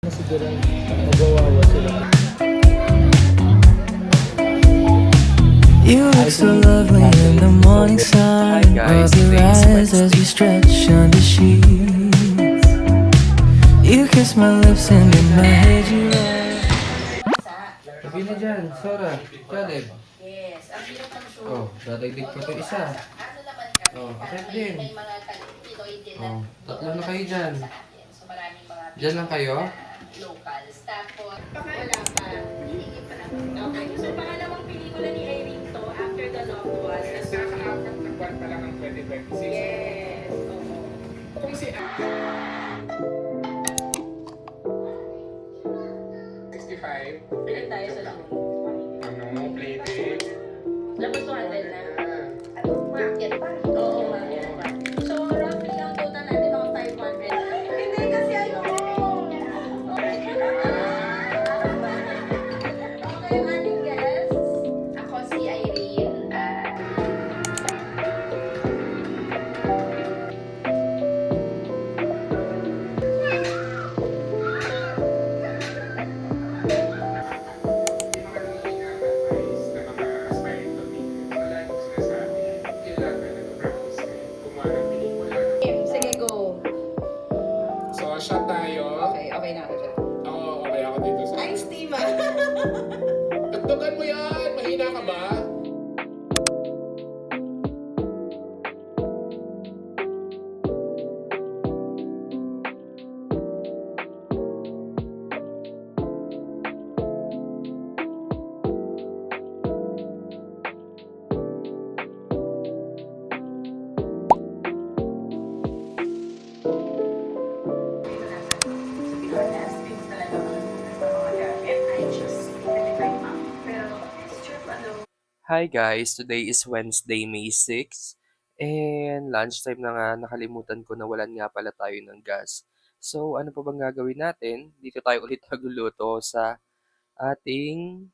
Siguro magawawa sila. You look so lovely in the morning sun. Of your eyes as we stretch on the sheets. You kiss my lips and in my head you lie. Sabi na dyan, Sora, Caleb. Yes, ang hirap ng show. Oh, dadagdig pa ito isa. Ano naman kami, Oh, akin parang din. may mga Pinoy din Oh, tatlo na kayo dyan. sa atin. So maraming mga Dyan lang kayo? locals. Tapos, wala pa. Hihingi pa naman. Okay, so pangalawang pelikula ni Irene to, After the Loved Ones. Nakaka-apat na buwan pa lang ang 2026. Yes, oo. Kung si 65, Ilan tayo sa laon? ano, plated. Labas 200 na. Ah, Ano, market pa? Oo, market pa. So, roughly ang total natin mga 500. Hindi kasi ayoko. Okay, ating guest. Ako si Irene. advice na mga aspiring filmmakers. Wala yung sinasabi. Kailangan nag-practice kayo. Gumawa ng pelikula. Sige, go. So, shot tayo. Okay, okay na ako dyan. Oo, okay ako dito sa... Ay, Steve. Tugtugan mo yan! Mahina ka ba? Hi guys, today is Wednesday, May 6. And lunchtime na nga, nakalimutan ko na walan nga pala tayo ng gas. So ano pa bang gagawin natin? Dito tayo ulit magluluto sa ating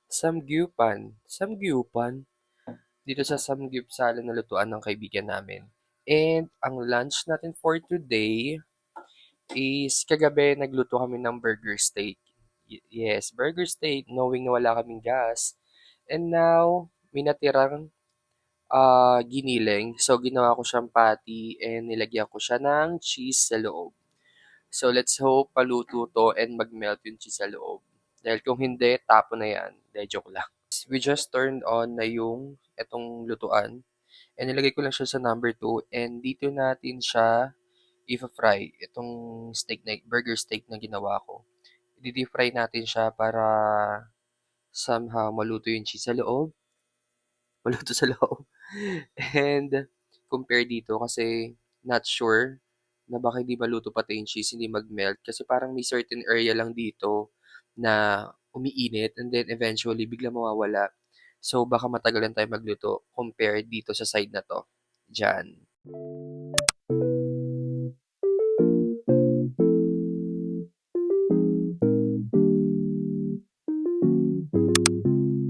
samgyupan. Samgyupan? Dito sa samgyupsala na lutuan ng kaibigan namin. And ang lunch natin for today is kagabi nagluto kami ng burger steak. Yes, burger steak, knowing na wala kaming gas. And now, may natirang giniling. So, ginawa ko siyang patty and nilagyan ko siya ng cheese sa loob. So, let's hope paluto to and mag-melt yung cheese sa loob. Dahil kung hindi, tapo na yan. Dahil joke lang. We just turned on na yung etong lutuan. And nilagay ko lang siya sa number 2. And dito natin siya i-fry. Itong steak na, burger steak na ginawa ko. I-deep fry natin siya para somehow maluto yung cheese sa loob. Maluto sa loob. And compare dito kasi not sure na baka hindi maluto pati yung cheese, hindi mag-melt. Kasi parang may certain area lang dito na umiinit and then eventually bigla mawawala. So baka matagalan tayo magluto compared dito sa side na to. Diyan.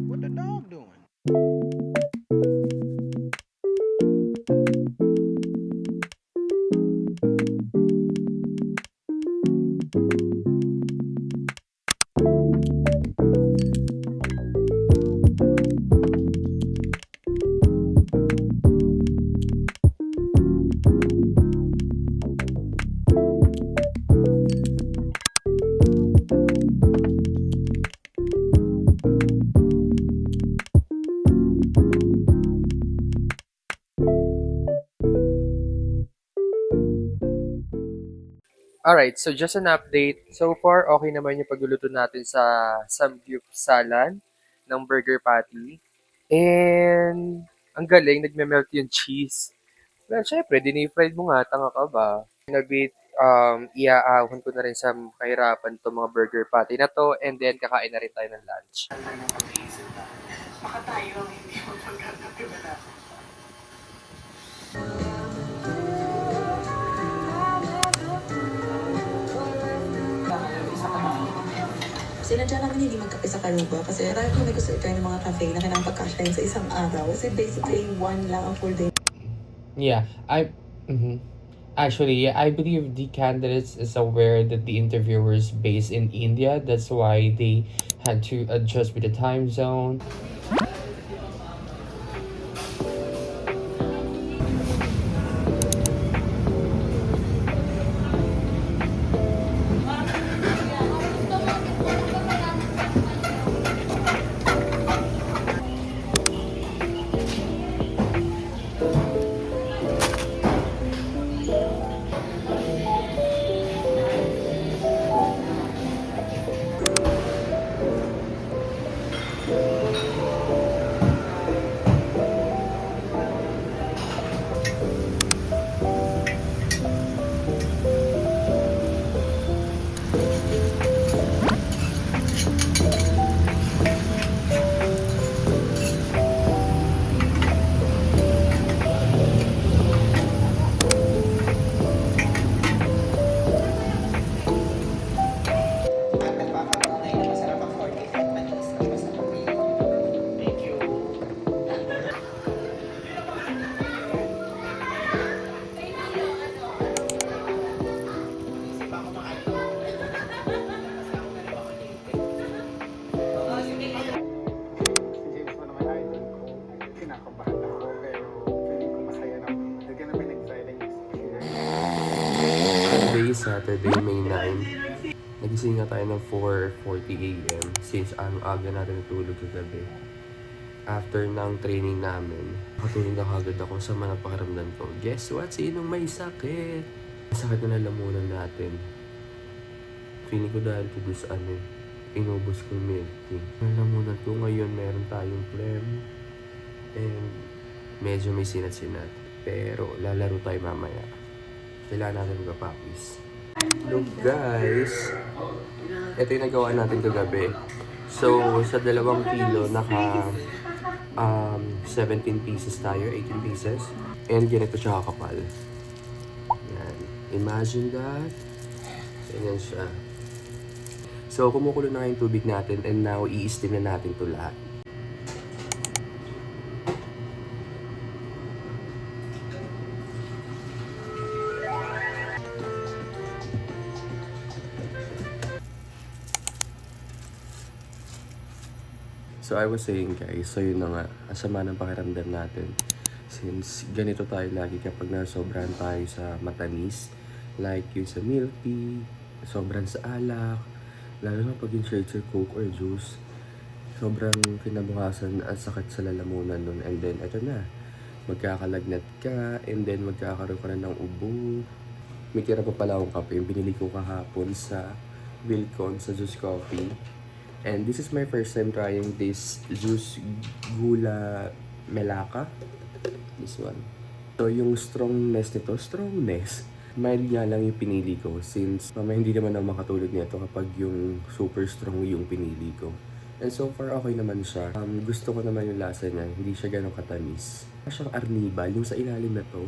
What the dog doing? Alright, so just an update. So far, okay naman yung pagluluto natin sa samgyupsalan ng burger patty. And ang galing, nagme-melt yung cheese. Well, syempre, dinifried mo nga, tanga ka ba? Na bit, iaahon ko na rin sa kahirapan to mga burger patty na to. And then, kakain na rin tayo ng lunch. Baka tayo ang hindi magpagkakatiwala. Sinadya namin hindi magkape sa Karuba kasi dahil kung may gusto i-try ng mga cafe na kailangan pagkasyahin sa isang araw kasi basically one lang ang full day. Yeah, I... mhm. Actually, I believe the candidates is aware that the interviewer is based in India. That's why they had to adjust with the time zone. Si James mo naman idol ko. Kinakabahan ako pero feeling ko masaya na. Lagyan namin exciting experience. Today is Saturday, May 9. Nagising nga tayo ng 4:40 a.m. since ang aga natin natulog kagabi. After ng training namin, nakatulog na kagad ako sa mga pakiramdam ko. Guess what? Sinong may sakit? Sakit na nalamunan natin. Feeling ko dahil ko doon sa inubos ko yung milk tea. Nalamunan ko ngayon meron tayong phlegm and medyo may sinat-sinat. Pero lalaro tayo mamaya. Kailangan natin magpapakis. Hello guys! Ito yung nagawa natin kagabi. So, sa 2 kilo, naka 17 pieces tayo, 18 pieces. And ganito siya kakapal. Yan. Imagine that. Ganyan siya. So, kumukulo na yung tubig natin and now, i-steam na natin ito lahat. So I was saying guys, so yun na nga, asama ng pakiramdam natin. Since ganito tayo lagi kapag nasobrahan tayo sa matamis, like yung sa milk tea, sobrang sa alak, lalo na pag in shades or coke or juice, sobrang kinabukasan at sakit sa lalamunan nun. And then eto na, magkakalagnat ka, and then magkakaroon ka na ng ubo. May tira pa pala akong kape, yung binili ko kahapon sa Wilcon, sa Juice Coffee. And this is my first time trying this Juice Gula Melaka. This one. So yung strongness nito, mild nga lang yung pinili ko since hindi naman ako makatulog nito kapag yung super strong yung pinili ko. And so far okay naman siya. Gusto ko naman yung lasa niya, hindi siya ganun katamis. Siyang arnibal, yung sa ilalim na to.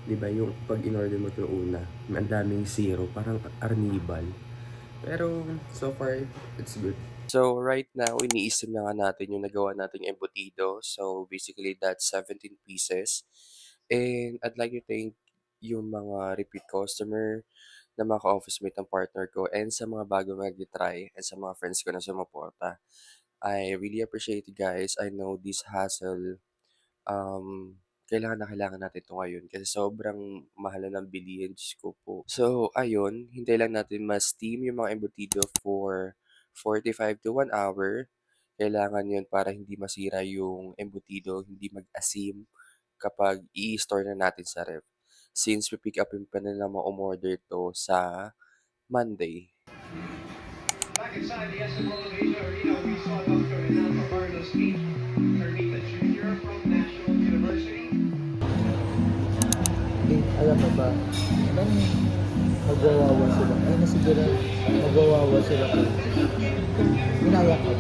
Diba yung pag in-order mo ito una, ang daming zero, parang arnibal. Pero so far, it's good. So right now, iniisip na nga natin yung nagawa nating embutido. So basically, that's 17 pieces. And I'd like to thank yung mga repeat customer na mga ka-office mate ng partner ko and sa mga bago mag-try and sa mga friends ko na sumuporta. I really appreciate it guys. I know this hassle, kailangan na kailangan natin ito ngayon kasi sobrang mahal na ng bilihin, Diyos ko po. So, ayun, hintay lang natin ma-steam yung mga embutido for 45 to 1 hour. Kailangan yun para hindi masira yung embutido, hindi mag-asim kapag i-store na natin sa ref. Since we pick up yung pa nila ma-umorder to sa Monday. Back inside the SMO Asia Arena, we saw Dr. Renato Bardo speak. Carnita Jr. from National University. Alam mo ba, magwawawa sila. Ay, nasiguro, magwawawa sila ko. Inayak ko.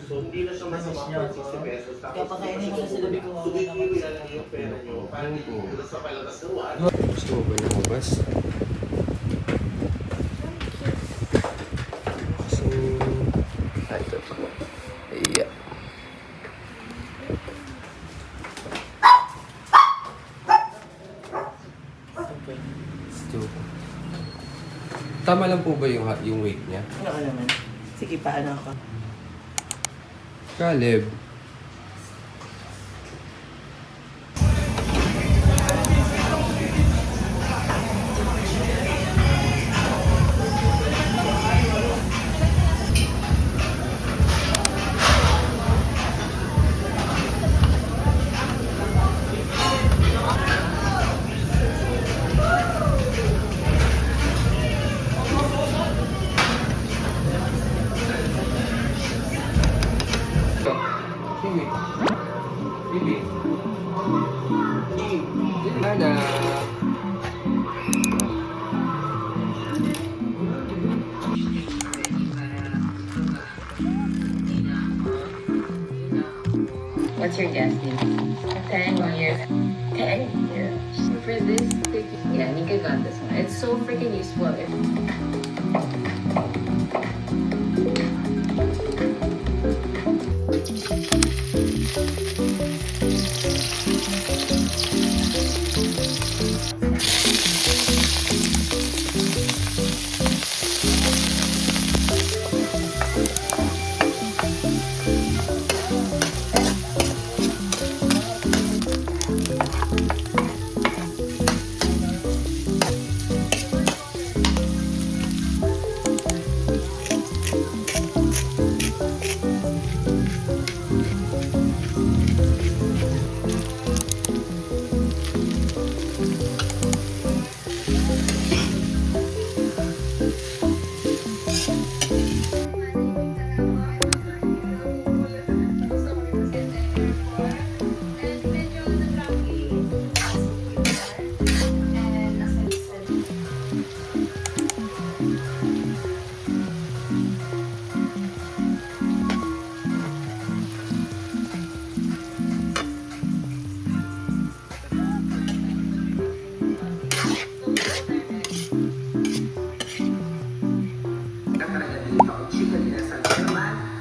So, hindi na siya masama kung 60 pesos. Tapos, kapakainin mo na sila kung tumigil na lang yung pera nyo. Parang hindi ko sa palabas ng Gusto mo ba lumabas? Kasi... ito. Yeah. Tama lang po ba yung weight niya? Oo naman. Sige, paano ako? Caleb. Kimi. Kimi. Ana. What's your guess, Nina? 10 years. 10 years. For this, yeah, Nika got this one. It's so freaking useful.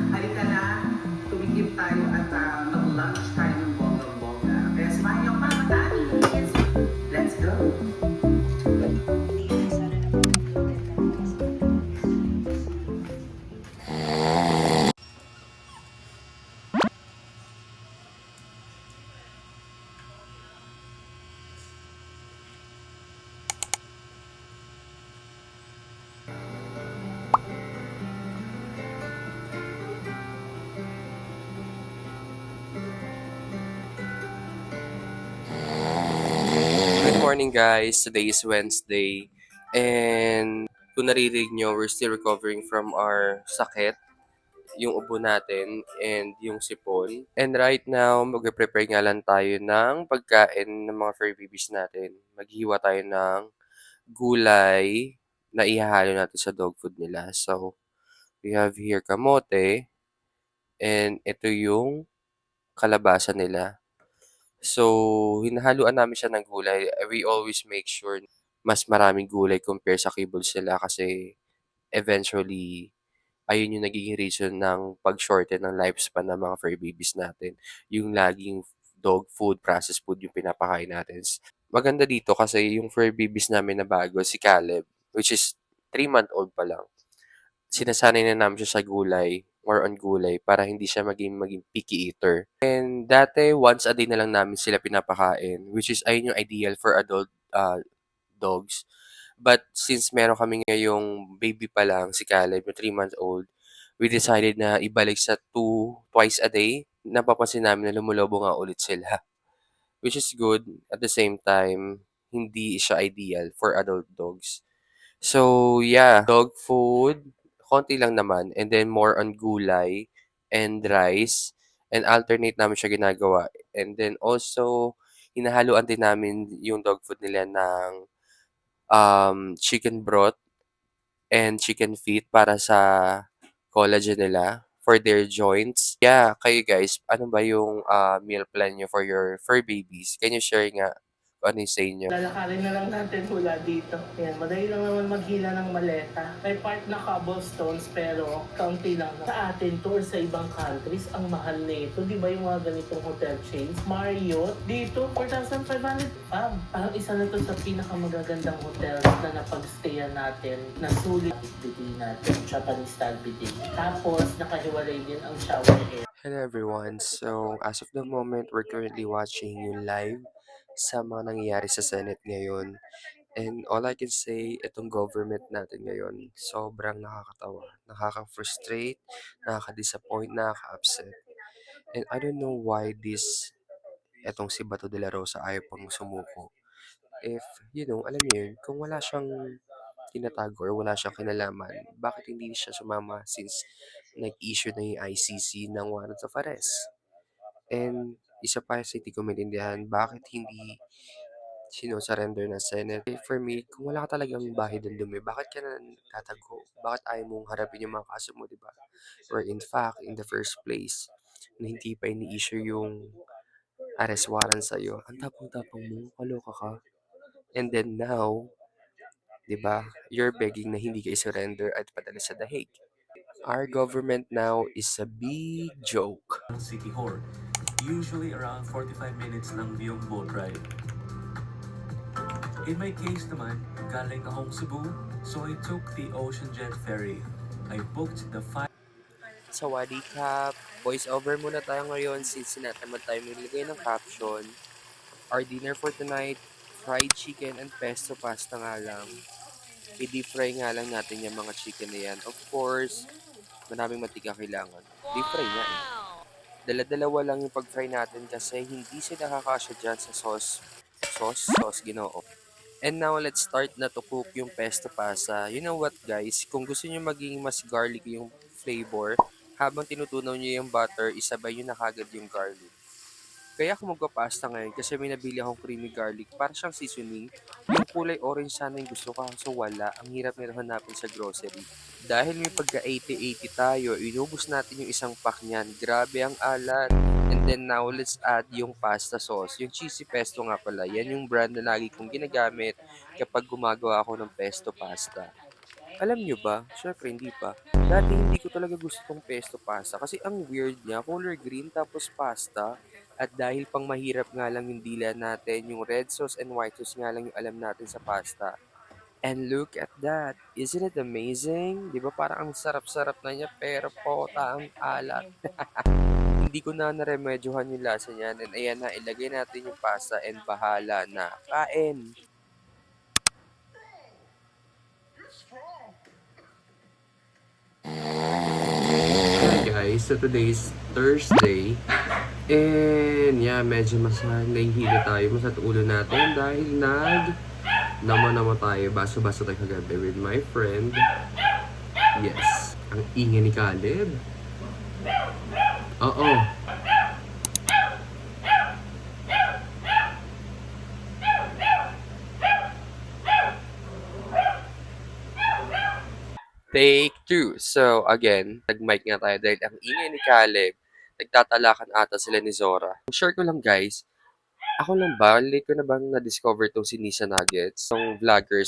Halika na, tumigip tayo at mag-lunch tayo ng bonggang-bongga. Kaya samahan niyo ako para matali. Let's go! Good morning guys! Today is Wednesday and kung naririnig nyo, we're still recovering from our sakit, yung ubo natin and yung sipon. And right now, mag-prepare nga lang tayo ng pagkain ng mga fur babies natin. Maghiwa tayo ng gulay na ihahalo natin sa dog food nila. So, we have here kamote and ito yung kalabasa nila. So, hinahaluan namin siya ng gulay. We always make sure mas maraming gulay compare sa kibbles nila kasi eventually, ayun yung nagiging reason ng pag-shorten ng lifespan ng mga fur babies natin. Yung laging dog food, processed food yung pinapakain natin. Maganda dito kasi yung fur babies namin na bago, si Caleb, which is 3-month-old pa lang. Sinasanay na namin siya sa gulay, more on gulay, para hindi siya maging picky eater. And dati, once a day na lang namin sila pinapakain, which is ayun yung ideal for adult dogs. But since meron kami ngayong baby pa lang, si Caleb, yung 3-month-old, we decided na ibalik sa twice a day. Napapansin namin na lumulobo nga ulit sila. Which is good. At the same time, hindi siya ideal for adult dogs. So, yeah, dog food, konti lang naman. And then more on gulay and rice. And alternate namin siya ginagawa. And then also, hinahaluan din namin yung dog food nila ng chicken broth and chicken feet para sa collagen nila, for their joints. Yeah, kayo guys, ano ba yung meal plan nyo for your fur babies? Can you share nga kung ano yung sa inyo? Lalakarin na lang natin mula dito. Ayan, madali lang naman maghila ng maleta. May part na cobblestones pero kaunti lang. Sa atin to or sa ibang countries, ang mahal nito. Di ba yung mga ganitong hotel chains? Marriott, dito 4,500. Parang isa na to sa pinakamagagandang hotels na napagstayan natin na sulit bitin natin, Japanese style bitin. Tapos nakahiwalay din ang shower area. Hello everyone. So, as of the moment, we're currently watching yung live sa mga nangyayari sa Senate ngayon. And all I can say, itong government natin ngayon, sobrang nakakatawa. Nakaka-frustrate, nakaka-disappoint, nakaka-upset. And I don't know why etong si Bato de la Rosa ayaw pang sumuko. If, alam niyo yun, kung wala siyang tinatago or wala siyang kinalaman, bakit hindi siya sumama since nag-issue na yung ICC ng warrant of arrest? And isa pa sa hindi ko maintindihan, bakit hindi sino-surrender ng Senate? For me, kung wala ka talagang bahid ng dumi, bakit ka na tatago? Bakit ayaw mong harapin yung mga kaso mo, di ba? Or in fact, in the first place, na hindi pa ini-issue yung arrest warrant sa'yo, ang tapang-tapang mo, kaloka ka. And then now, di ba, you're begging na hindi ka surrender at padala sa The Hague. Our government now is a big joke. City Hall. Usually around 45 minutes lang yung boat ride. In my case naman, galing akong Cebu, so I took the Ocean Jet Ferry. I booked the Sawadee Kap! Voice over muna tayo ngayon since sinatamad tayo maglagay ng caption. Our dinner for tonight, fried chicken and pesto pasta nga lang. I-deep fry nga lang natin yung mga chicken na yan. Of course, maraming mantika kailangan. Deep fry nga eh. Dala-dalawa lang yung pag-fry natin kasi hindi sila kakasya dyan sa sauce, ginoo. And now, let's start na to cook yung pesto pasta. You know what guys, kung gusto niyo maging mas garlic yung flavor, habang tinutunaw niyo yung butter, isabay nyo na kagad yung garlic. Kaya ako magpapasta ngayon kasi may nabili akong creamy garlic para siyang seasoning. Yung kulay orange sana yung gusto ko kaso wala. Ang hirap nila hanapin sa grocery. Dahil may pagka 80-80 tayo, inubos natin yung isang pack niyan. Grabe ang alat. And then now, let's add yung pasta sauce. Yung cheesy pesto nga pala. Yan yung brand na lagi kong ginagamit kapag gumagawa ako ng pesto pasta. Alam nyo ba? Syempre, hindi pa. Dati hindi ko talaga gusto tong pesto pasta kasi ang weird niya, color green tapos pasta. At dahil pang mahirap nga lang yung dila natin, yung red sauce and white sauce nga lang yung alam natin sa pasta. And look at that. Isn't it amazing? Di ba parang ang sarap-sarap na niya pero pota ang alat. Hindi ko na naremedyohan yung lasa niyan. And ayan na, ilagay natin yung pasta and bahala na. Kain! Hi guys, so today is Thursday. And yeah, medyo nahihilo tayo sa ulo natin dahil nama tayo, baso-baso tayo kagabi with my friend. Yes, ang ingay ni Caleb. Oo. Take 2. So, again, nag-mic nga tayo dahil ang ingay ni Caleb, nagtatalakan ata sila ni Zora. Share ko lang guys, ako lang ba, late ko na bang na-discover tong si Nisa Nuggets, tong vlogger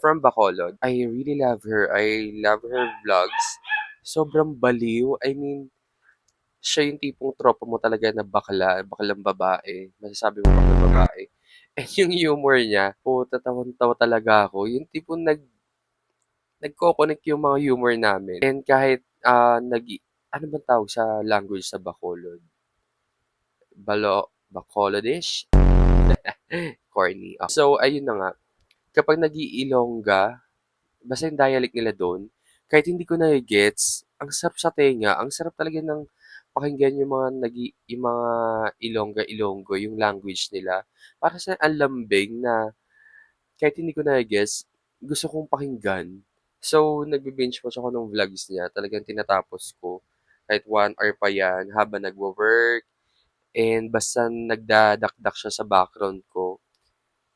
from Bacolod. I really love her. I love her vlogs. Sobrang baliw. I mean, siya yung tipong tropa mo talaga na bakalang babae. Masasabi mo bakalang babae. And yung humor niya, puta, tawan-tawa talaga ako. Yung tipong nagko-connect yung mga humor namin. And kahit, ano bang tawag sa language sa Bacolod? Bacolodish? Corny. So, ayun na nga. Kapag nag-iilongga, basta yung dialect nila doon, kahit hindi ko na-gets, ang sarap sa tenga, ang sarap talaga ng pakinggan yung mga Ilongga-Ilonggo, yung language nila. Para sa ang lambing na kahit hindi ko na-gets, gusto kong pakinggan. So, nagbe-binge watch ako ng vlogs niya. Talagang tinatapos ko. Kahit 1 hour pa yan habang nagwo-work. And basta nagdadakdak siya sa background ko,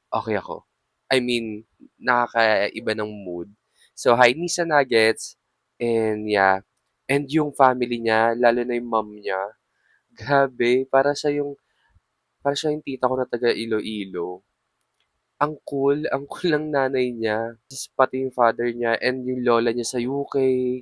okay ako. I mean, nakakaiba ng mood. So, hi Nisa Nuggets. And yeah. And yung family niya, lalo na yung mom niya, grabe, para siya yung tita ko na taga Iloilo. Ang cool ng nanay niya, tas pati yung father niya and yung lola niya sa UK,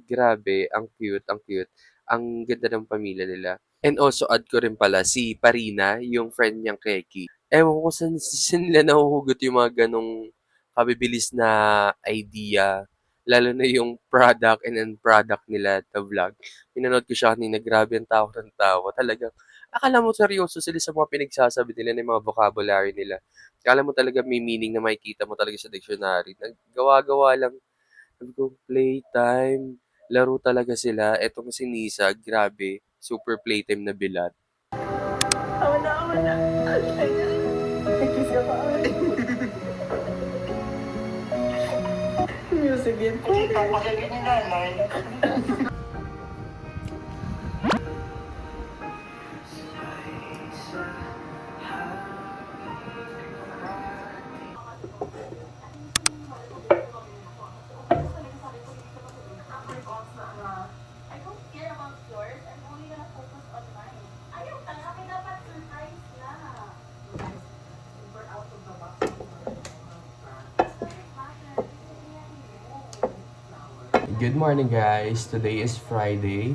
grabe, ang cute, ang cute. Ang ganda ng pamilya nila. And also add ko rin pala si Parina, yung friend niyang Keki. Ewan ko saan nila nahuhugot yung mga ganong kabibilis na idea. Lalo na yung product and end product nila na vlog. Pinanood ko siya kanina, grabe ang tawa ng tawa. Talagang, akala mo seryoso sila sa mga pinagsasabi nila ng mga vocabulary nila. Akala mo talaga may meaning na makikita mo talaga sa dictionary. Naggawa-gawa lang. Sabi ko, playtime. Laro talaga sila. Etong si Nisa, grabe. Super playtime na bilat. Awa na, awa na. Music yan. I don't care about yours. I'm only gonna focus on mine. Ayaw talaga, dapat surprise na. Super out of the box. Good morning guys! Today is Friday.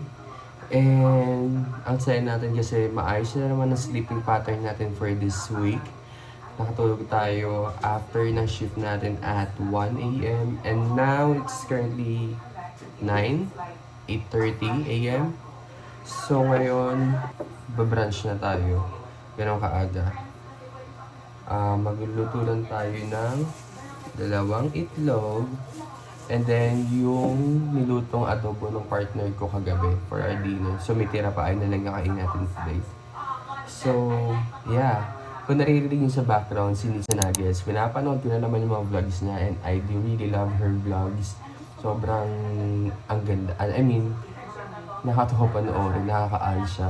And ang saya natin kasi maayos na naman ang sleeping pattern natin for this week. Nakatulog tayo after ng shift natin at 1 a.m. And now it's currently 8:30 a.m. So ngayon, babrunch na tayo. Ganun kaaga. Magluluto lang tayo ng 2 itlog. And then, yung nilutong adobo ng partner ko kagabi for our dinner. So, may tira pa ay nalagakain natin today. So, yeah. Kung naririnig nyo sa background, si Nisa Nuggets, pinapanood ko na naman yung mga vlogs niya and I do really love her vlogs. Sobrang ang ganda. I mean, nakatuwa panoorin, nakaka-add siya.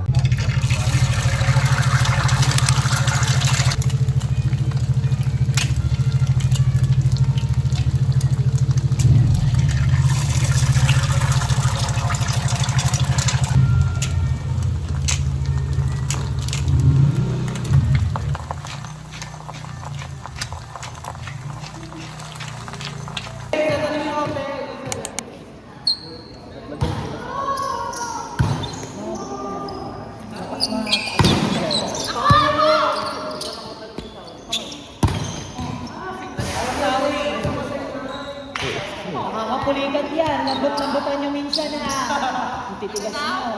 Nakakapulikat yan. Lambot-lambotan nyo minsan ha. Ang titigas mo.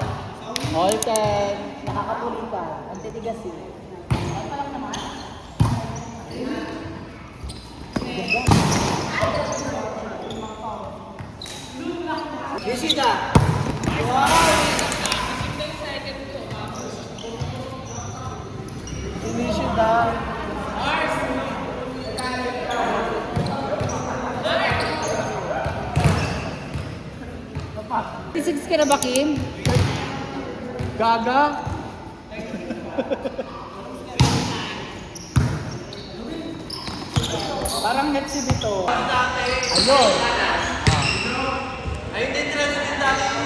All 10. Nakakapulikat. Ang titigas eh. Ay, palang naman. Yeshida! Wow! Yeshida! Six ka na ba, Kim? Gaga! Parang next si Bito. Ayun! Ayun din, transmit dati